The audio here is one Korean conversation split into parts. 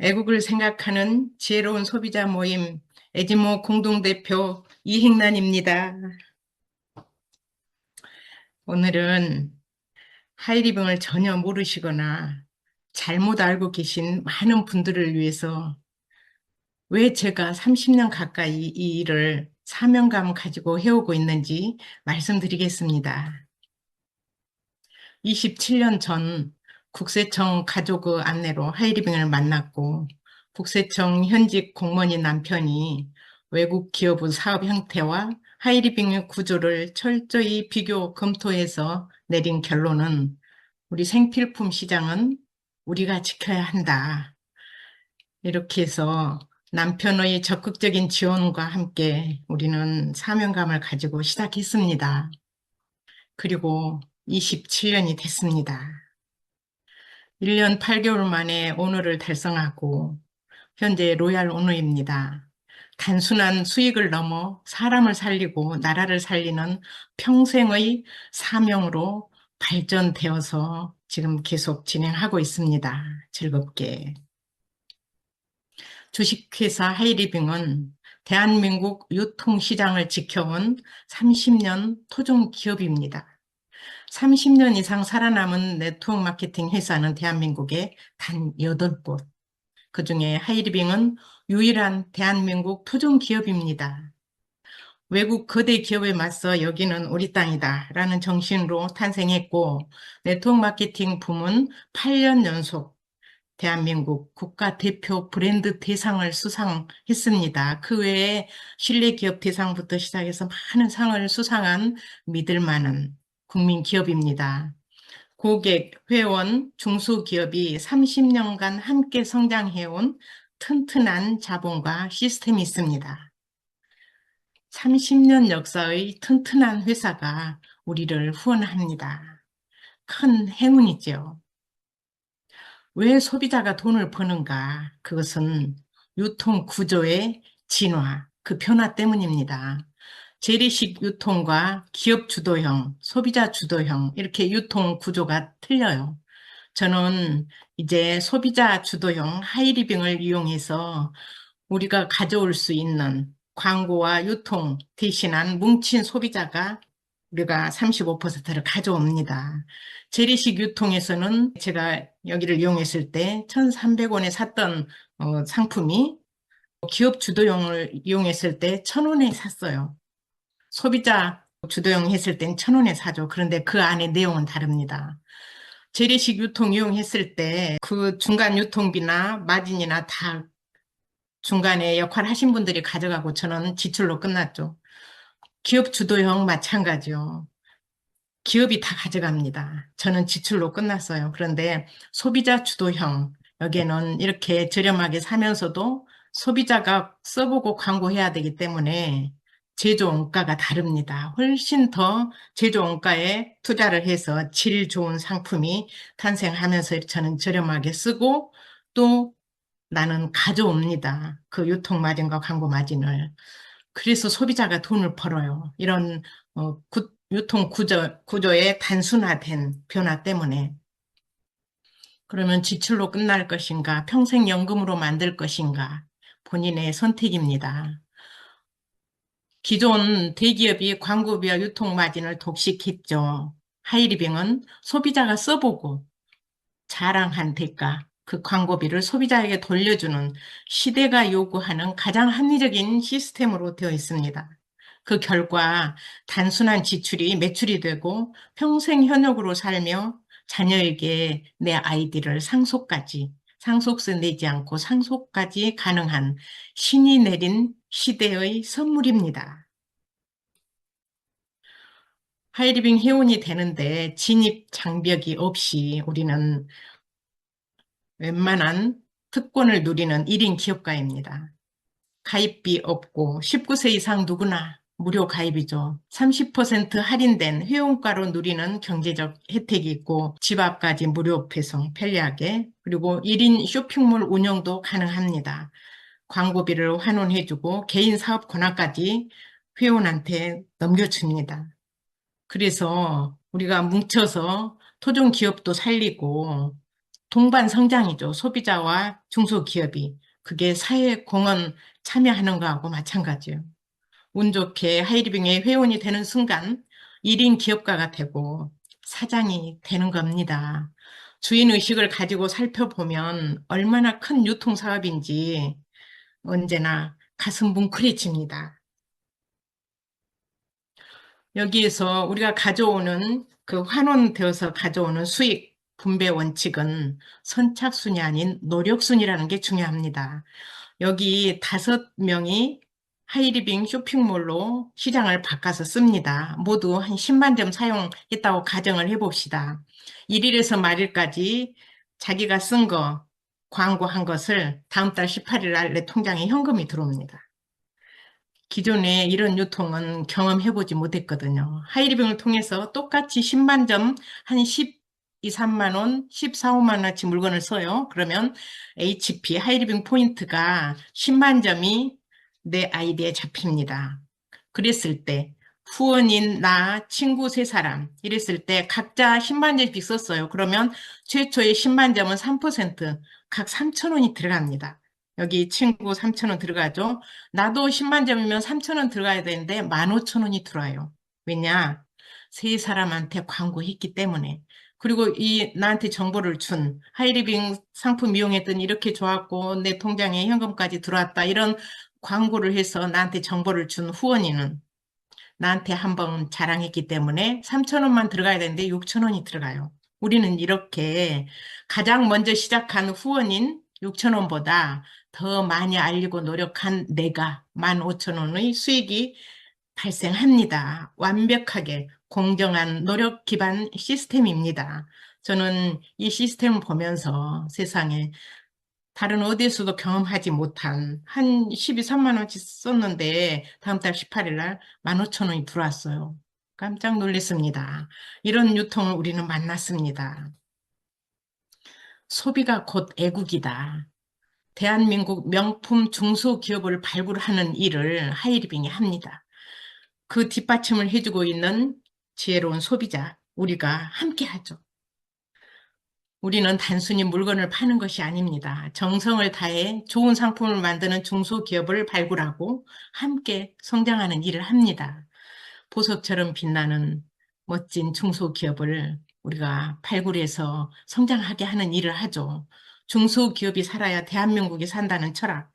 애국을 생각하는 지혜로운 소비자 모임 애지모 공동대표 이행란입니다. 오늘은 하이리병을 전혀 모르시거나 잘못 알고 계신 많은 분들을 위해서 왜 제가 30년 가까이 이 일을 사명감 가지고 해오고 있는지 말씀드리겠습니다. 27년 전 국세청 가족의 안내로 하이리빙을 만났고 국세청 현직 공무원인 남편이 외국 기업의 사업 형태와 하이리빙의 구조를 철저히 비교 검토해서 내린 결론은 우리 생필품 시장은 우리가 지켜야 한다. 이렇게 해서 남편의 적극적인 지원과 함께 우리는 사명감을 가지고 시작했습니다. 그리고 27년이 됐습니다. 1년 8개월 만에 오너를 달성하고 현재 로얄 오너입니다. 단순한 수익을 넘어 사람을 살리고 나라를 살리는 평생의 사명으로 발전되어서 지금 계속 진행하고 있습니다. 즐겁게. 주식회사 하이리빙은 대한민국 유통시장을 지켜온 30년 토종 기업입니다. 30년 이상 살아남은 네트워크 마케팅 회사는 대한민국에 단 8곳. 그중에 하이리빙은 유일한 대한민국 토종 기업입니다. 외국 거대 기업에 맞서 여기는 우리 땅이다 라는 정신으로 탄생했고 네트워크 마케팅 부문 8년 연속 대한민국 국가대표 브랜드 대상을 수상했습니다. 그 외에 신뢰기업 대상부터 시작해서 많은 상을 수상한 믿을 만한 국민 기업입니다. 고객, 회원, 중소기업이 30년간 함께 성장해온 튼튼한 자본과 시스템이 있습니다. 30년 역사의 튼튼한 회사가 우리를 후원합니다. 큰 행운이죠. 왜 소비자가 돈을 버는가? 그것은 유통 구조의 진화, 그 변화 때문입니다. 재래식 유통과 기업 주도형, 소비자 주도형 이렇게 유통 구조가 틀려요. 저는 이제 소비자 주도형 하이리빙을 이용해서 우리가 가져올 수 있는 광고와 유통 대신한 뭉친 소비자가 우리가 35%를 가져옵니다. 재래식 유통에서는 제가 여기를 이용했을 때 1,300원에 샀던 상품이 기업 주도형을 이용했을 때 1,000원에 샀어요. 소비자 주도형 했을 땐 1,000원에 사죠. 그런데 그 안에 내용은 다릅니다. 재래식 유통 이용했을 때 그 중간 유통비나 마진이나 다 중간에 역할 하신 분들이 가져가고 저는 지출로 끝났죠. 기업 주도형 마찬가지요. 기업이 다 가져갑니다. 저는 지출로 끝났어요. 그런데 소비자 주도형, 여기에는 이렇게 저렴하게 사면서도 소비자가 써보고 광고해야 되기 때문에 제조 원가가 다릅니다. 훨씬 더 제조 원가에 투자를 해서 질 좋은 상품이 탄생하면서 저는 저렴하게 쓰고 또 나는 가져옵니다. 그 유통 마진과 광고 마진을. 그래서 소비자가 돈을 벌어요. 이런 유통 구조의 단순화된 변화 때문에. 그러면 지출로 끝날 것인가, 평생연금으로 만들 것인가, 본인의 선택입니다. 기존 대기업이 광고비와 유통 마진을 독식했죠. 하이리빙은 소비자가 써보고 자랑한 대가, 그 광고비를 소비자에게 돌려주는 시대가 요구하는 가장 합리적인 시스템으로 되어 있습니다. 그 결과 단순한 지출이 매출이 되고 평생 현역으로 살며 자녀에게 내 아이디를 상속세 내지 않고 상속까지 가능한 신이 내린 시대의 선물입니다. 하이리빙 회원이 되는데 진입 장벽이 없이 우리는 웬만한 특권을 누리는 1인 기업가입니다. 가입비 없고 19세 이상 누구나 무료 가입이죠. 30% 할인된 회원가로 누리는 경제적 혜택이 있고 집 앞까지 무료 배송 편리하게, 그리고 1인 쇼핑몰 운영도 가능합니다. 광고비를 환원해주고 개인 사업 권한까지 회원한테 넘겨줍니다. 그래서 우리가 뭉쳐서 토종 기업도 살리고 동반 성장이죠. 소비자와 중소기업이. 그게 사회공헌 참여하는 거하고 마찬가지예요. 운 좋게 하이리빙의 회원이 되는 순간 1인 기업가가 되고 사장이 되는 겁니다. 주인의식을 가지고 살펴보면 얼마나 큰 유통사업인지 언제나 가슴 뭉클해집니다. 여기에서 우리가 가져오는 그 환원되어서 가져오는 수익 분배 원칙은 선착순이 아닌 노력순이라는 게 중요합니다. 여기 5명이 하이리빙 쇼핑몰로 시장을 바꿔서 씁니다. 모두 한 10만 점 사용했다고 가정을 해봅시다. 1일에서 말일까지 자기가 쓴 거, 광고한 것을 다음 달 18일 날 내 통장에 현금이 들어옵니다. 기존에 이런 유통은 경험해보지 못했거든요. 하이리빙을 통해서 똑같이 10만 점, 한 12, 3만 원, 14, 5만 원치 물건을 써요. 그러면 HP, 하이리빙 포인트가 10만 점이 내 아이디에 잡힙니다. 그랬을 때 후원인 나 친구 3사람 이랬을 때 각자 10만 점씩 썼어요. 그러면 최초의 10만 점은 3%, 각 3천 원이 들어갑니다. 여기 친구 3천 원 들어가죠. 나도 10만 점이면 3천 원 들어가야 되는데 15,000원이 들어와요. 왜냐? 3사람한테 광고했기 때문에. 그리고 이 나한테 정보를 준 하이리빙 상품 이용했더니 이렇게 좋았고 내 통장에 현금까지 들어왔다. 이런 광고를 해서 나한테 정보를 준 후원인은 나한테 한번 자랑했기 때문에 3천 원만 들어가야 되는데 6천 원이 들어가요. 우리는 이렇게 가장 먼저 시작한 후원인 6천 원보다 더 많이 알리고 노력한 내가 15,000원의 수익이 발생합니다. 완벽하게 공정한 노력 기반 시스템입니다. 저는 이 시스템을 보면서 세상에 다른 어디에서도 경험하지 못한 한 12, 3만 원치 썼는데 다음 달 18일 날 15,000원이 들어왔어요. 깜짝 놀랐습니다. 이런 유통을 우리는 만났습니다. 소비가 곧 애국이다. 대한민국 명품 중소기업을 발굴하는 일을 하이리빙이 합니다. 그 뒷받침을 해주고 있는 지혜로운 소비자, 우리가 함께 하죠. 우리는 단순히 물건을 파는 것이 아닙니다. 정성을 다해 좋은 상품을 만드는 중소기업을 발굴하고 함께 성장하는 일을 합니다. 보석처럼 빛나는 멋진 중소기업을 우리가 발굴해서 성장하게 하는 일을 하죠. 중소기업이 살아야 대한민국이 산다는 철학,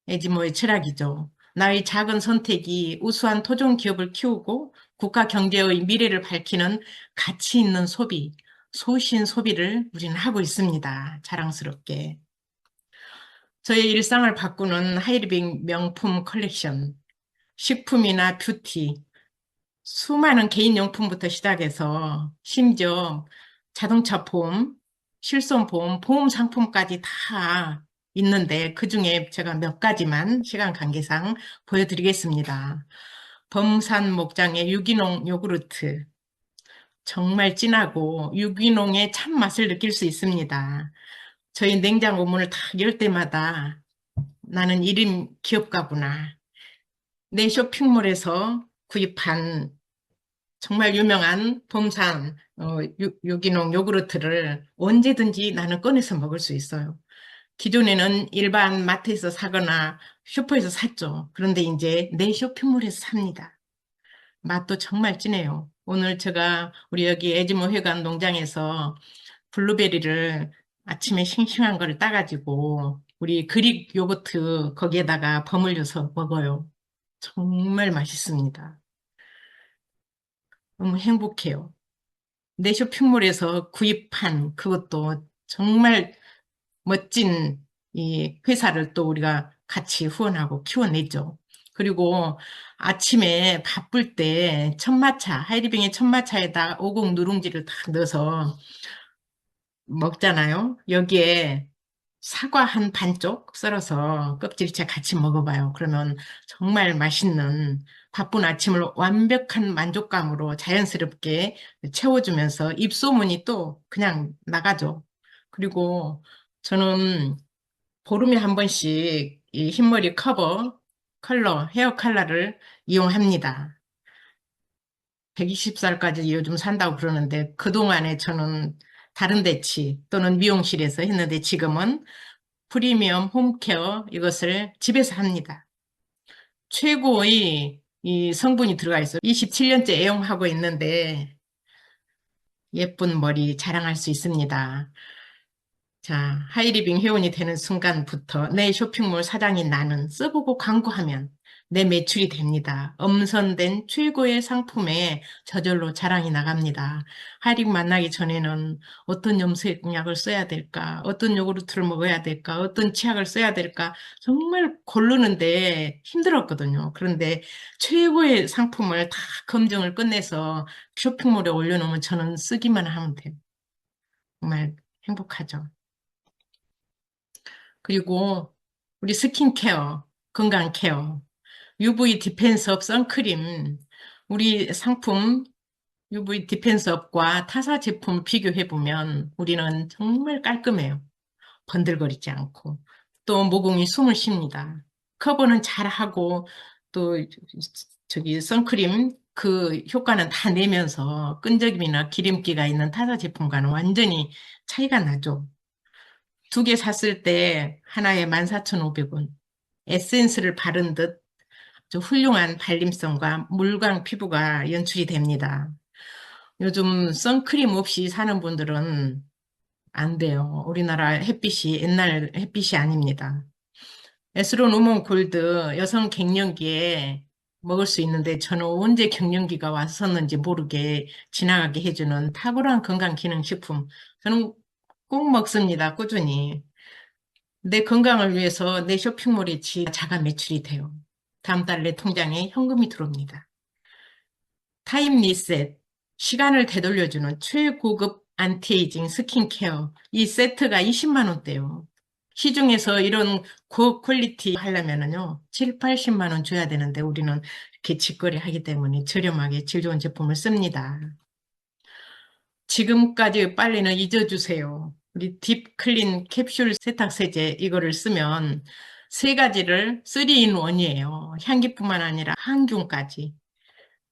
에지모의 철학이죠. 나의 작은 선택이 우수한 토종 기업을 키우고 국가 경제의 미래를 밝히는 가치 있는 소비, 소신 소비를 우리는 하고 있습니다. 자랑스럽게. 저의 일상을 바꾸는 하이리빙 명품 컬렉션, 식품이나 뷰티, 수많은 개인용품부터 시작해서 심지어 자동차 보험, 실손보험, 보험 상품까지 다 있는데 그중에 제가 몇 가지만 시간 관계상 보여드리겠습니다. 범산 목장의 유기농 요구르트. 정말 진하고 유기농의 참맛을 느낄 수 있습니다. 저희 냉장고 문을 탁 열 때마다 나는 이름 기업가구나. 내 쇼핑몰에서 구입한 정말 유명한 범산 유기농 요구르트를 언제든지 나는 꺼내서 먹을 수 있어요. 기존에는 일반 마트에서 사거나 슈퍼에서 샀죠. 그런데 이제 내 쇼핑몰에서 삽니다. 맛도 정말 진해요. 오늘 제가 우리 여기 에즈모 회관 농장에서 블루베리를 아침에 싱싱한 거를 따가지고 우리 그릭 요거트 거기에다가 버무려서 먹어요. 정말 맛있습니다. 너무 행복해요. 내 쇼핑몰에서 구입한 그것도 정말 멋진 이 회사를 또 우리가 같이 후원하고 키워내죠. 그리고 아침에 바쁠 때 첫마차, 하이리빙의 첫마차에다 오곡 누룽지를 딱 넣어서 먹잖아요. 여기에 사과 한 반쪽 썰어서 껍질째 같이 먹어봐요. 그러면 정말 맛있는 바쁜 아침을 완벽한 만족감으로 자연스럽게 채워주면서 입소문이 또 그냥 나가죠. 그리고 저는 보름에 한 번씩 이 흰머리 커버, 컬러, 헤어 컬러를 이용합니다. 120살까지 요즘 산다고 그러는데 그동안에 저는 다른 대치 또는 미용실에서 했는데 지금은 프리미엄 홈케어 이것을 집에서 합니다. 최고의 이 성분이 들어가 있어요. 27년째 애용하고 있는데 예쁜 머리 자랑할 수 있습니다. 자, 하이리빙 회원이 되는 순간부터 내 쇼핑몰 사장인 나는 써보고 광고하면 내 매출이 됩니다. 엄선된 최고의 상품에 저절로 자랑이 나갑니다. 하이리빙 만나기 전에는 어떤 염색약을 써야 될까? 어떤 요구르트를 먹어야 될까? 어떤 치약을 써야 될까? 정말 고르는데 힘들었거든요. 그런데 최고의 상품을 다 검증을 끝내서 쇼핑몰에 올려놓으면 저는 쓰기만 하면 돼요. 정말 행복하죠. 그리고 우리 스킨케어, 건강 케어, UV 디펜스업 선크림, 우리 상품 UV 디펜스업과 타사 제품 비교해보면 우리는 정말 깔끔해요. 번들거리지 않고. 또 모공이 숨을 쉽니다. 커버는 잘하고 또 저기 선크림 그 효과는 다 내면서 끈적임이나 기름기가 있는 타사 제품과는 완전히 차이가 나죠. 두 개 샀을 때 하나에 14,500원. 에센스를 바른 듯 아주 훌륭한 발림성과 물광 피부가 연출이 됩니다. 요즘 선크림 없이 사는 분들은 안 돼요. 우리나라 햇빛이 옛날 햇빛이 아닙니다. 에스론 우몬 골드 여성 갱년기에 먹을 수 있는데 저는 언제 갱년기가 왔었는지 모르게 지나가게 해주는 탁월한 건강기능식품. 저는 꼭 먹습니다. 꾸준히. 내 건강을 위해서 내 쇼핑몰이 자가 매출이 돼요. 다음 달 내 통장에 현금이 들어옵니다. 타임 리셋, 시간을 되돌려주는 최고급 안티에이징 스킨케어. 이 세트가 20만 원대요. 시중에서 이런 고퀄리티 하려면은요, 7, 80만 원 줘야 되는데 우리는 이렇게 직거래 하기 때문에 저렴하게 질 좋은 제품을 씁니다. 지금까지 빨래는 잊어주세요. 우리 딥클린 캡슐 세탁 세제 이거를 쓰면 세 가지를 3-in-1이에요. 향기뿐만 아니라 항균까지.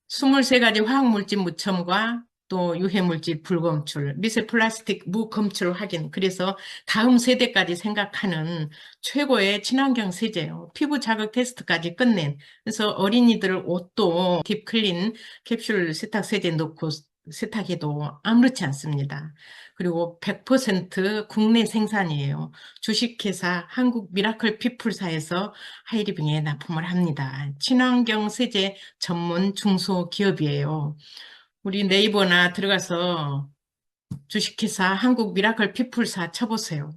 23가지 화학물질 무첨과 또 유해물질 불검출, 미세 플라스틱 무검출 확인. 그래서 다음 세대까지 생각하는 최고의 친환경 세제예요. 피부 자극 테스트까지 끝낸. 그래서 어린이들 옷도 딥클린 캡슐 세탁 세제 넣고 세탁해도 아무렇지 않습니다. 그리고 100% 국내 생산이에요. 주식회사 한국 미라클 피플사에서 하이리빙에 납품을 합니다. 친환경 세제 전문 중소기업이에요. 우리 네이버나 들어가서 주식회사 한국 미라클 피플사 쳐보세요.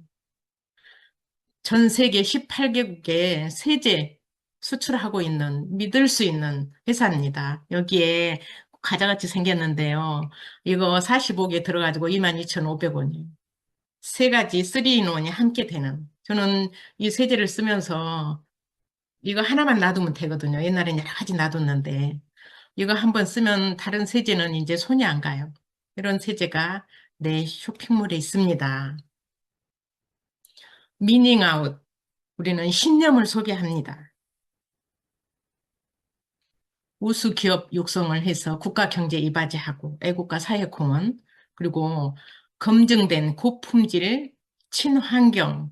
전 세계 18개국에 세제 수출하고 있는 믿을 수 있는 회사입니다. 여기에 과자같이 생겼는데요. 이거 45개 들어가지고 22,500원이에요. 세 가지 3-in-1이 함께 되는. 저는 이 세제를 쓰면서 이거 하나만 놔두면 되거든요. 옛날엔 여러 가지 놔뒀는데 이거 한번 쓰면 다른 세제는 이제 손이 안 가요. 이런 세제가 내 쇼핑몰에 있습니다. 미닝아웃. 우리는 신념을 소개합니다. 우수 기업 육성을 해서 국가 경제 이바지하고 애국가 사회공헌 그리고 검증된 고품질 친환경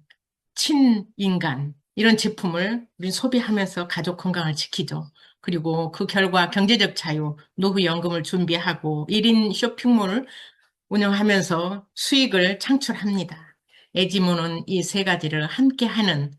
친인간 이런 제품을 우리 소비하면서 가족 건강을 지키죠. 그리고 그 결과 경제적 자유, 노후연금을 준비하고 1인 쇼핑몰을 운영하면서 수익을 창출합니다. 에지모는 이 세 가지를 함께하는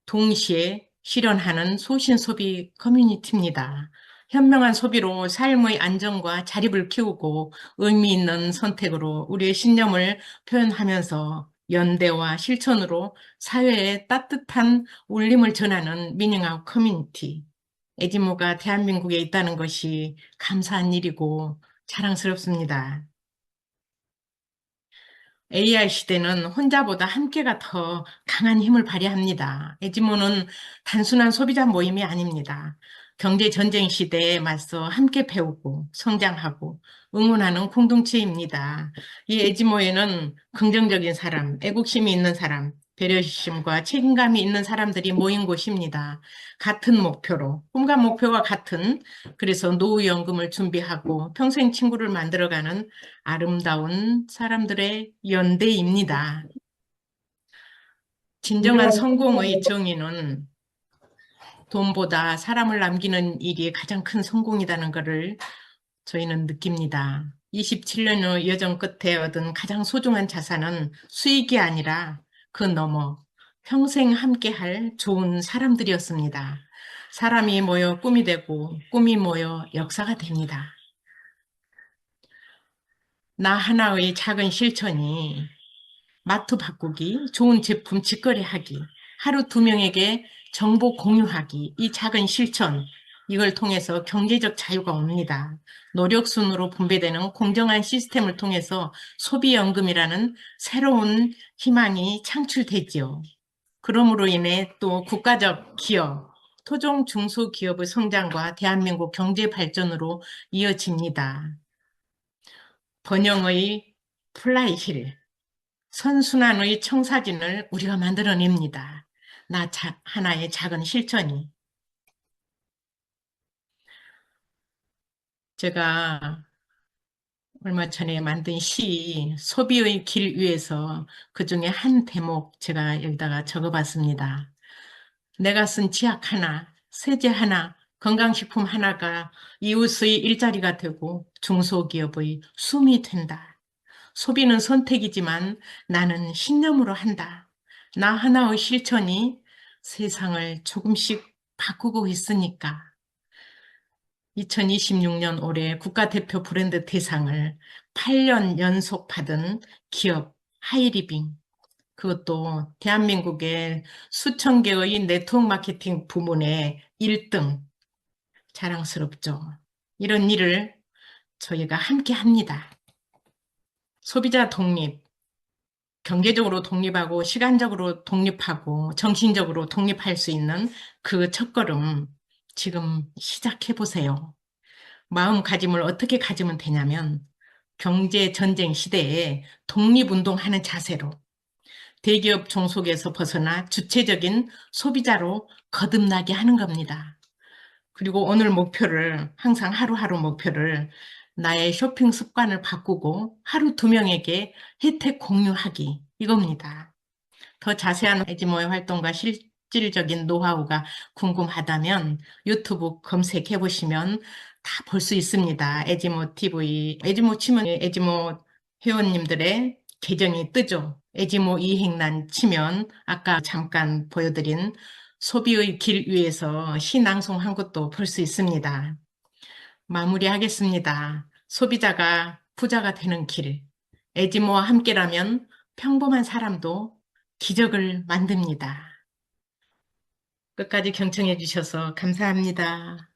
동시에 실현하는 소신소비 커뮤니티입니다. 현명한 소비로 삶의 안정과 자립을 키우고 의미 있는 선택으로 우리의 신념을 표현하면서 연대와 실천으로 사회에 따뜻한 울림을 전하는 미닝아웃 커뮤니티. 에지모가 대한민국에 있다는 것이 감사한 일이고 자랑스럽습니다. AI 시대는 혼자보다 함께가 더 강한 힘을 발휘합니다. 에지모는 단순한 소비자 모임이 아닙니다. 경제 전쟁 시대에 맞서 함께 배우고 성장하고 응원하는 공동체입니다. 이 에지모에는 긍정적인 사람, 애국심이 있는 사람, 배려심과 책임감이 있는 사람들이 모인 곳입니다. 같은 목표로, 꿈과 목표가 같은, 그래서 노후연금을 준비하고 평생 친구를 만들어가는 아름다운 사람들의 연대입니다. 진정한 성공의 정의는 돈보다 사람을 남기는 일이 가장 큰 성공이라는 것을 저희는 느낍니다. 27년의 여정 끝에 얻은 가장 소중한 자산은 수익이 아니라 그 너머 평생 함께할 좋은 사람들이었습니다. 사람이 모여 꿈이 되고 꿈이 모여 역사가 됩니다. 나 하나의 작은 실천이 마트 바꾸기, 좋은 제품 직거래하기, 하루 2명에게 정보 공유하기, 이 작은 실천, 이걸 통해서 경제적 자유가 옵니다. 노력순으로 분배되는 공정한 시스템을 통해서 소비연금이라는 새로운 희망이 창출되지요. 그러므로 인해 또 국가적 기업, 토종 중소기업의 성장과 대한민국 경제 발전으로 이어집니다. 번영의 플라이힐, 선순환의 청사진을 우리가 만들어냅니다. 하나의 작은 실천이. 제가 얼마 전에 만든 시 소비의 길 위에서 그중에 한 대목 제가 여기다가 적어봤습니다. 내가 쓴 치약 하나, 세제 하나, 건강식품 하나가 이웃의 일자리가 되고 중소기업의 숨이 된다. 소비는 선택이지만 나는 신념으로 한다. 나 하나의 실천이 세상을 조금씩 바꾸고 있으니까. 2026년 올해 국가대표 브랜드 대상을 8년 연속 받은 기업 하이리빙. 그것도 대한민국의 수천 개의 네트워크 마케팅 부문의 1등. 자랑스럽죠. 이런 일을 저희가 함께 합니다. 소비자 독립, 경제적으로 독립하고 시간적으로 독립하고 정신적으로 독립할 수 있는 그 첫걸음 지금 시작해 보세요. 마음가짐을 어떻게 가지면 되냐면 경제 전쟁 시대에 독립운동하는 자세로 대기업 종속에서 벗어나 주체적인 소비자로 거듭나게 하는 겁니다. 그리고 오늘 목표를 항상 하루하루 목표를 나의 쇼핑 습관을 바꾸고 하루 2명에게 혜택 공유하기 이겁니다. 더 자세한 에지모의 활동과 실질적인 노하우가 궁금하다면 유튜브 검색해 보시면 다 볼 수 있습니다. 에지모 TV, 에지모 치면 에지모 회원님들의 계정이 뜨죠. 에지모 이행란 치면 아까 잠깐 보여드린 소비의 길 위에서 시 낭송한 것도 볼 수 있습니다. 마무리하겠습니다. 소비자가 부자가 되는 길. 에지모와 함께라면 평범한 사람도 기적을 만듭니다. 끝까지 경청해 주셔서 감사합니다.